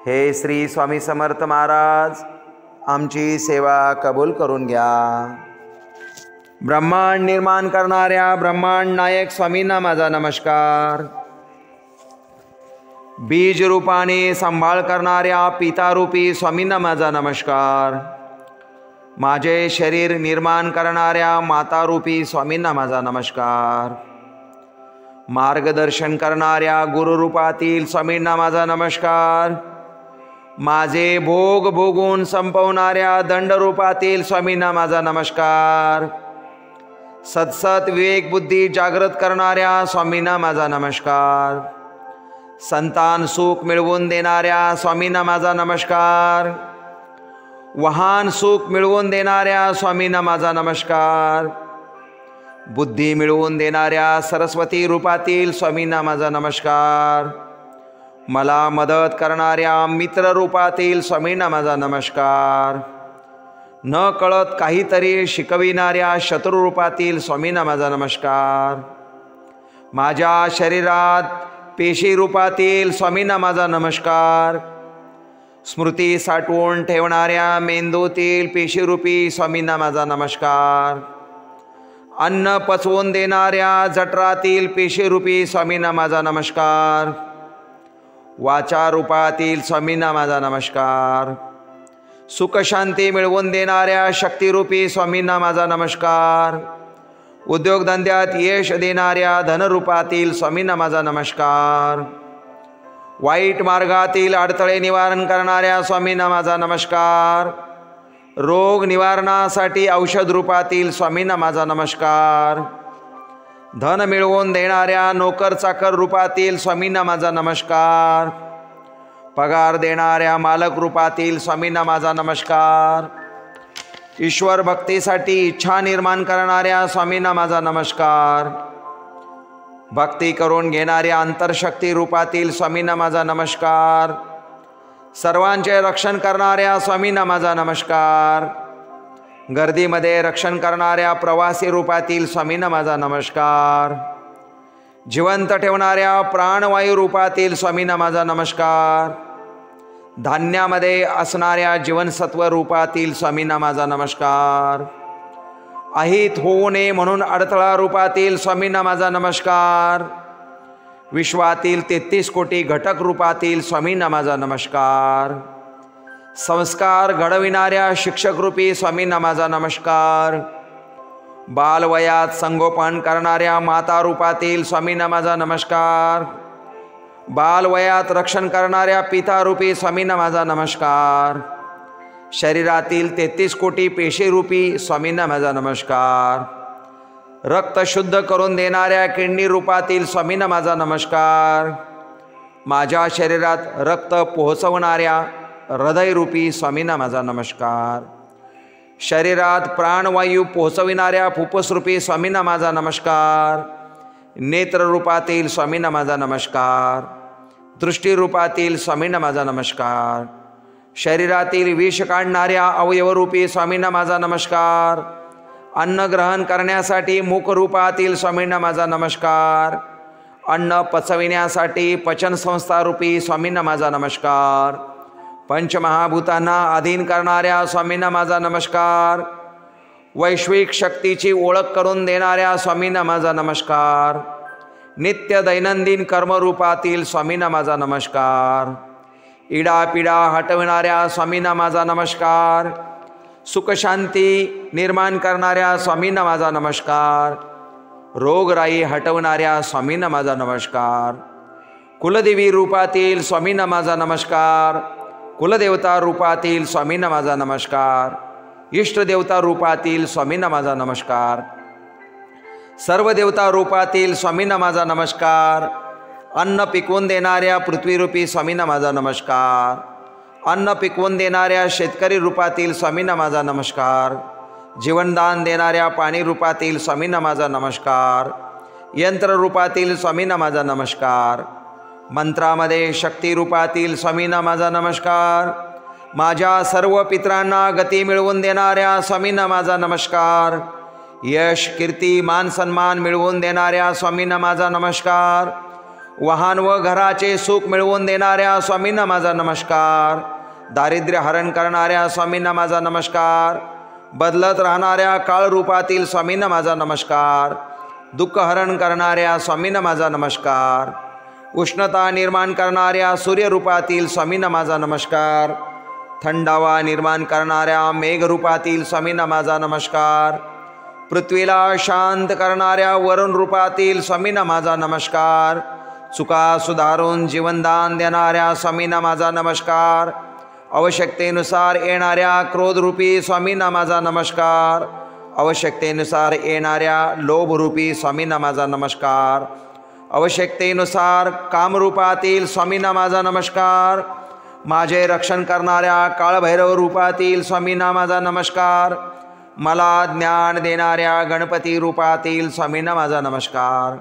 हे श्री स्वामी समर्थ महाराज, आमची सेवा कबूल करून घ्या। ब्रह्मांड निर्माण करणाऱ्या ब्रह्मांड नायक स्वामींना माझा नमस्कार। बीज रूपाने सांभाळ करणाऱ्या पितारूपी स्वामींना माझा नमस्कार। माझे शरीर निर्माण करणाऱ्या मातारूपी स्वामींना माझा नमस्कार। मार्गदर्शन करणाऱ्या गुरुरूपातील स्वामींना माझा नमस्कार। माझे भोग भोगून संपवणाऱ्या दंडरूपातील स्वामींना माझा नमस्कार। सत्सत विवेक बुद्धी जागृत करणाऱ्या स्वामींना माझा नमस्कार। संतान सुख मिळवून देणाऱ्या स्वामींना माझा नमस्कार। वाहन सुख मिळवून देणाऱ्या स्वामींना माझा नमस्कार। बुद्धी मिळवून देणाऱ्या सरस्वती रूपातील स्वामींना माझा नमस्कार। मला मदत करणाऱ्या मित्र रूपातील स्वामींना माझा नमस्कार। न कळत काहीतरी शिकविणाऱ्या शत्रू रूपातील स्वामींना माझा नमस्कार। माझ्या शरीरात पेशी रूपातील स्वामींना माझा नमस्कार। स्मृती साठवून ठेवणाऱ्या मेंदूतील पेशीरूपी स्वामींना माझा नमस्कार। अन्न पचवून देणाऱ्या जठरातील पेशीरूपी स्वामींना माझा नमस्कार। वाचा रूपातील स्वामींना माझा नमस्कार। सुख शांती मिळवून देणाऱ्या शक्तिरूपी स्वामींना माझा नमस्कार। उद्योगधंद्यात यश देणाऱ्या धनरूपातील स्वामींना माझा नमस्कार। वाईट मार्गातील अडथळे निवारण करणाऱ्या स्वामींना माझा नमस्कार। रोग निवारणासाठी औषध रूपातील स्वामींना माझा नमस्कार। धन मिळवून देणाऱ्या नोकर चाकर रूपातील स्वामींना माझा नमस्कार। पगार देणाऱ्या मालक रूपातील स्वामींना माझा नमस्कार। ईश्वर भक्तीसाठी इच्छा निर्माण करणाऱ्या स्वामींना माझा नमस्कार। भक्ती करून घेणाऱ्या अंतरशक्ती रूपातील स्वामींना माझा नमस्कार। सर्वांचे रक्षण करणाऱ्या स्वामींना माझा नमस्कार। गर्दीमध्ये रक्षण करणाऱ्या प्रवासी रूपातील स्वामींना माझा नमस्कार। जिवंत ठेवणाऱ्या प्राणवायू रूपातील स्वामींना माझा नमस्कार। धान्यामध्ये असणाऱ्या जीवनसत्व रूपातील स्वामींना माझा नमस्कार। अहित होऊ नये म्हणून अडथळा रूपातील स्वामींना माझा नमस्कार। विश्वातील 33 कोटी घटक रूपातील स्वामींना माझा नमस्कार। संस्कार घडविणाऱ्या शिक्षक रूपी स्वामींना माझा नमस्कार। बालवयात संगोपन करणाऱ्या माता रूपातील स्वामींना माझा नमस्कार। बालवयात रक्षण करणाऱ्या पिता रूपी स्वामींना माझा नमस्कार। शरीरातील 33 कोटी पेशी रूपी स्वामींना माझा नमस्कार। रक्त शुद्ध करून देणाऱ्या किडनी रूपातील स्वामींना माझा नमस्कार। माझ्या शरीरात रक्त पोहोचवणाऱ्या हृदयरूपी स्वामींना माझा नमस्कार। शरीरात प्राणवायू पोहोचविणाऱ्या फुफ्फुसरूपी स्वामींना माझा नमस्कार। नेत्ररूपातील स्वामींना माझा नमस्कार। दृष्टीरूपातील स्वामींना माझा नमस्कार। शरीरातील विष काढणाऱ्या अवयवरूपी स्वामींना माझा नमस्कार। अन्न ग्रहण करण्यासाठी मुखरूपातील स्वामींना माझा नमस्कार। अन्न पचविण्यासाठी पचनसंस्थारूपी स्वामींना माझा नमस्कार। पंचमहाभूतांना अधीन करणाऱ्या स्वामींना माझा नमस्कार। वैश्विक शक्तीची ओळख करून देणाऱ्या स्वामींना माझा नमस्कार। नित्य दैनंदिन कर्मरूपातील स्वामींना माझा नमस्कार। इडापिडा हटविणाऱ्या स्वामींना माझा नमस्कार। सुखशांती निर्माण करणाऱ्या स्वामींना माझा नमस्कार। रोगराई हटवणाऱ्या स्वामींना माझा नमस्कार। कुलदेवी रूपातील स्वामींना माझा नमस्कार। कुलदेवता रूपातील स्वामींना माझा नमस्कार। इष्टदेवता रूपातील स्वामींना माझा नमस्कार। सर्व देवता रूपातील स्वामींना माझा नमस्कार। अन्न पिकवून देणाऱ्या पृथ्वीरूपी स्वामींना माझा नमस्कार। अन्न पिकवून देणाऱ्या शेतकरी रूपातील स्वामींना माझा नमस्कार। जीवनदान देणाऱ्या पाणी रूपातील स्वामींना माझा नमस्कार। यंत्र रूपातील स्वामींना माझा नमस्कार। मंत्रामध्ये शक्ती रूपातील स्वामींना माझा नमस्कार। माझ्या सर्व पितरांना गती मिळवून देणाऱ्या स्वामींना माझा नमस्कार। यश कीर्ती मान सन्मान मिळवून देणाऱ्या स्वामींना माझा नमस्कार। वाहन व घराचे सुख मिळवून देणाऱ्या स्वामींना माझा नमस्कार. दारिद्र्य हरण करणाऱ्या स्वामींना माझा नमस्कार. बदलत राहणाऱ्या काळरूपातील स्वामींना माझा नमस्कार. दुःख हरण करणाऱ्या स्वामींना माझा नमस्कार. उष्णता निर्माण करणाऱ्या सूर्यरूपातील स्वामींना माझा नमस्कार. थंडावा निर्माण करणाऱ्या मेघरूपातील स्वामींना माझा नमस्कार. पृथ्वीला शांत करणाऱ्या वरुण रूपातील स्वामींना माझा नमस्कार. चुका सुधारून जीवनदान देणाऱ्या स्वामींना माझा नमस्कार. आवश्यकतेनुसार येणाऱ्या क्रोधरूपी स्वामींना माझा नमस्कार. आवश्यकतेनुसार येणाऱ्या लोभरूपी स्वामींना माझा नमस्कार. आवश्यकतेनुसार कामरूपातील स्वामींना माझा नमस्कार. माझे रक्षण करणाऱ्या काळभैरव रूपातील स्वामींना माझा नमस्कार. मला ज्ञान देणाऱ्या गणपती रूपातील स्वामींना माझा नमस्कार.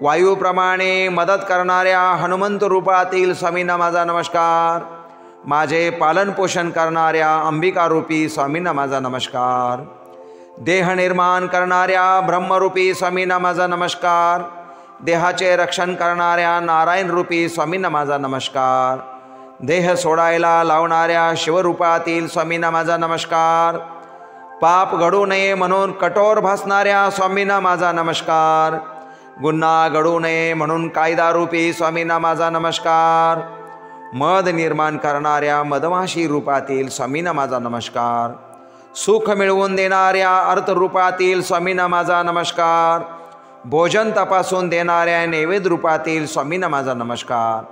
वायूप्रमाणे मदत करणाऱ्या हनुमंत रूपातील स्वामींना माझा नमस्कार. माझे पालनपोषण करणाऱ्या अंबिकारूपी स्वामींना माझा नमस्कार. देह निर्माण करणाऱ्या ब्रह्मरूपी स्वामींना माझा नमस्कार. देहाचे रक्षण करणाऱ्या नारायणरूपी स्वामींना माझा नमस्कार. देह सोडायला लावणाऱ्या शिवरूपातील स्वामींना माझा नमस्कार. पाप घडू नये म्हणून कठोर भासणाऱ्या स्वामींना माझा नमस्कार. गुन्हा घडू नये म्हणून कायदारूपी स्वामींना माझा नमस्कार. मद निर्माण करणाऱ्या मदमाशी रूपातील स्वामींना माझा नमस्कार. सुख मिळवून देणाऱ्या अर्थरूपातील स्वामींना माझा नमस्कार. भोजन तपासून देणाऱ्या नैवेद्य रूपातील स्वामींना माझा नमस्कार.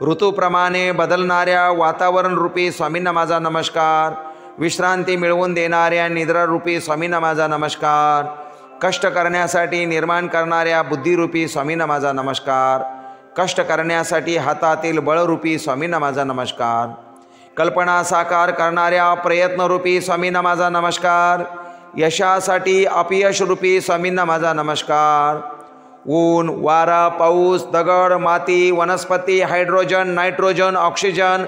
ऋतूप्रमाणे बदलणाऱ्या वातावरण रूपी स्वामींना माझा नमस्कार. विश्रांती मिळवून देणाऱ्या निद्रारूपी स्वामींना माझा नमस्कार. कष्ट करण्यासाठी निर्माण करणाऱ्या बुद्धिरूपी स्वामींना माझा नमस्कार. कष्ट करण्यासाठी हातातील बळरूपी स्वामींना माझा नमस्कार. कल्पना साकार करणाऱ्या प्रयत्नरूपी स्वामींना माझा नमस्कार. यशासाठी अपयशरूपी स्वामींना माझा नमस्कार. ऊन, वारा, पाऊस, दगड, माती, वनस्पती, हायड्रोजन, नायट्रोजन, ऑक्सिजन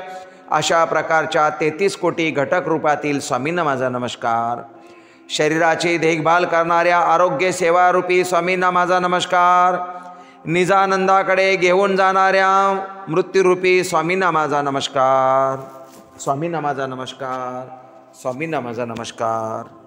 अशा प्रकारच्या 33 कोटी घटक रूपातील स्वामींना माझा नमस्कार. शरीराची देखभाल करणाऱ्या आरोग्य सेवारूपी स्वामींना माझा नमस्कार. निजानंदाकडे घेऊन जाणाऱ्या मृत्यूरूपी स्वामींना माझा नमस्कार. स्वामींना माझा नमस्कार. स्वामींना माझा नमस्कार.